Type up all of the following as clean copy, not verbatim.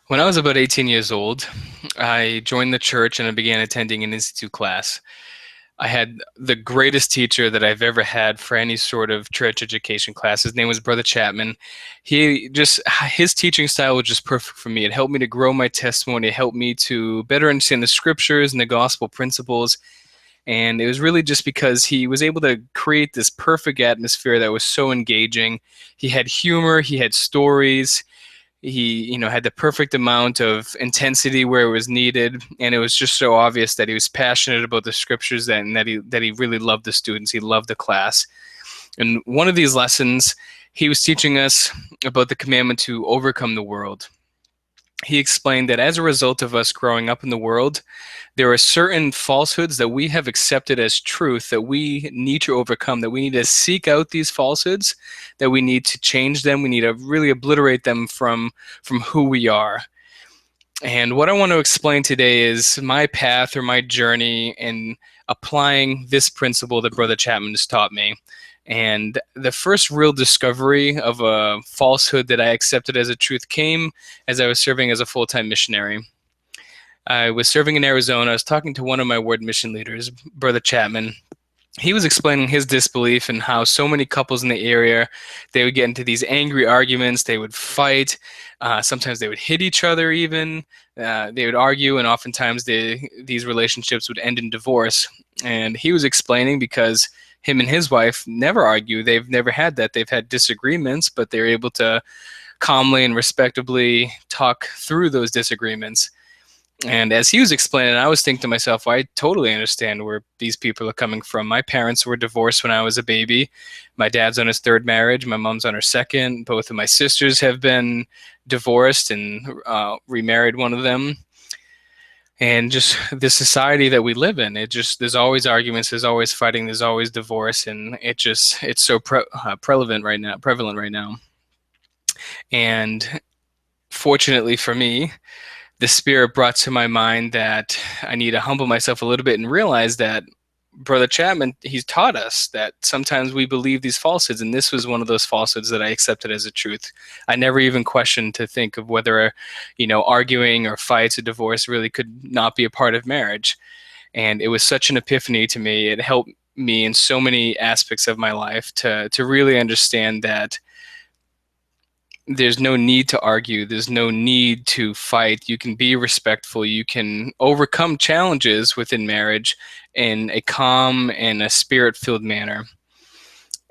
When I was about 18 years old, I joined the church and I began attending an institute class. I had the greatest teacher that I've ever had for any sort of church education class. His name was Brother Chapman. His teaching style was just perfect for me. It helped me to grow my testimony. It helped me to better understand the scriptures and the gospel principles. And it was really just because he was able to create this perfect atmosphere that was so engaging. He had humor, he had stories, he had the perfect amount of intensity where it was needed, and it was just so obvious that he was passionate about the scriptures, and that he really loved the students. He loved the class. And one of these lessons, he was teaching us about the commandment to overcome the world. He explained that as a result of us growing up in the world, there are certain falsehoods that we have accepted as truth that we need to overcome, that we need to seek out these falsehoods, that we need to change them. We need to really obliterate them from who we are. And what I want to explain today is my path or my journey in applying this principle that Brother Chapman has taught me. And the first real discovery of a falsehood that I accepted as a truth came as I was serving as a full-time missionary. I was serving in Arizona. I was talking to one of my ward mission leaders, Brother Chapman. He was explaining his disbelief and how so many couples in the area, they would get into these angry arguments. They would fight. Sometimes they would hit each other even. They would argue, and oftentimes these relationships would end in divorce. And he was explaining because him and his wife never argue. They've never had that. They've had disagreements, but they're able to calmly and respectably talk through those disagreements. And as he was explaining, I was thinking to myself, well, I totally understand where these people are coming from. My parents were divorced when I was a baby. My dad's on his third marriage. My mom's on her second. Both of my sisters have been divorced and remarried one of them. And just the society that we live in, there's always arguments, there's always fighting, there's always divorce, and it's so prevalent right now. And fortunately for me, the Spirit brought to my mind that I need to humble myself a little bit and realize that Brother Chapman, he's taught us that sometimes we believe these falsehoods, and this was one of those falsehoods that I accepted as a truth. I never even questioned to think of whether, arguing or fights or divorce really could not be a part of marriage. And it was such an epiphany to me. It helped me in so many aspects of my life to really understand that there's no need to argue. There's no need to fight. You can be respectful. You can overcome challenges within marriage in a calm and a spirit-filled manner.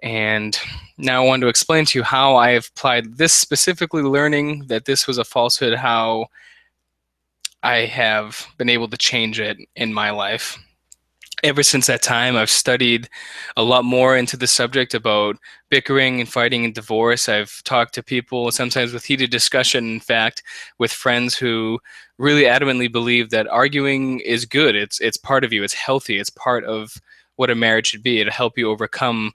And now I want to explain to you how I have applied this, specifically learning that this was a falsehood, how I have been able to change it in my life. Ever since that time, I've studied a lot more into the subject about bickering and fighting and divorce. I've talked to people, sometimes with heated discussion, in fact, with friends who really adamantly believe that arguing is good. It's part of you. It's healthy. It's part of what a marriage should be. It'll help you overcome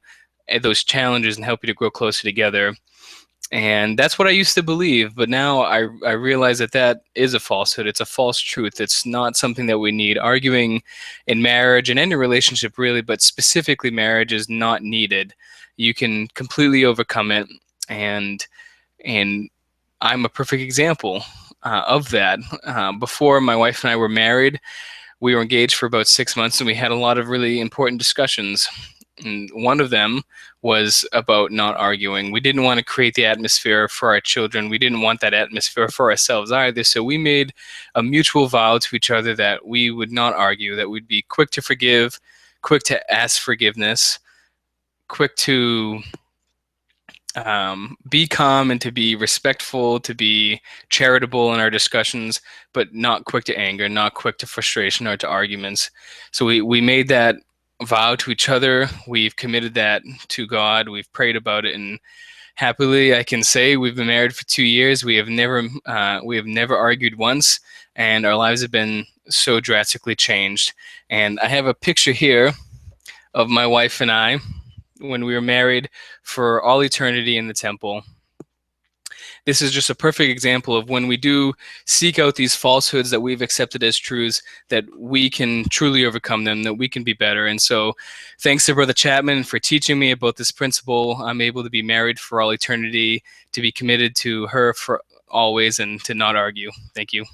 those challenges and help you to grow closer together. And that's what I used to believe, but now I realize that that is a falsehood. It's a false truth. It's not something that we need. Arguing in marriage and any relationship really, but specifically marriage, is not needed. You can completely overcome it, and I'm a perfect example of that. Before my wife and I were married, we were engaged for about 6 months, and we had a lot of really important discussions. And one of them was about not arguing. We didn't want to create the atmosphere for our children. We didn't want that atmosphere for ourselves either. So we made a mutual vow to each other that we would not argue, that we'd be quick to forgive, quick to ask forgiveness, quick to be calm and to be respectful, to be charitable in our discussions, but not quick to anger, not quick to frustration or to arguments. So we made that vow to each other. We've committed that to God. We've prayed about it, and happily, I can say we've been married for 2 years. We have never argued once, and our lives have been so drastically changed. And I have a picture here of my wife and I when we were married for all eternity in the temple. This is just a perfect example of when we do seek out these falsehoods that we've accepted as truths, that we can truly overcome them, that we can be better. And so thanks to Brother Chapman for teaching me about this principle. I'm able to be married for all eternity, to be committed to her always and to not argue. Thank you.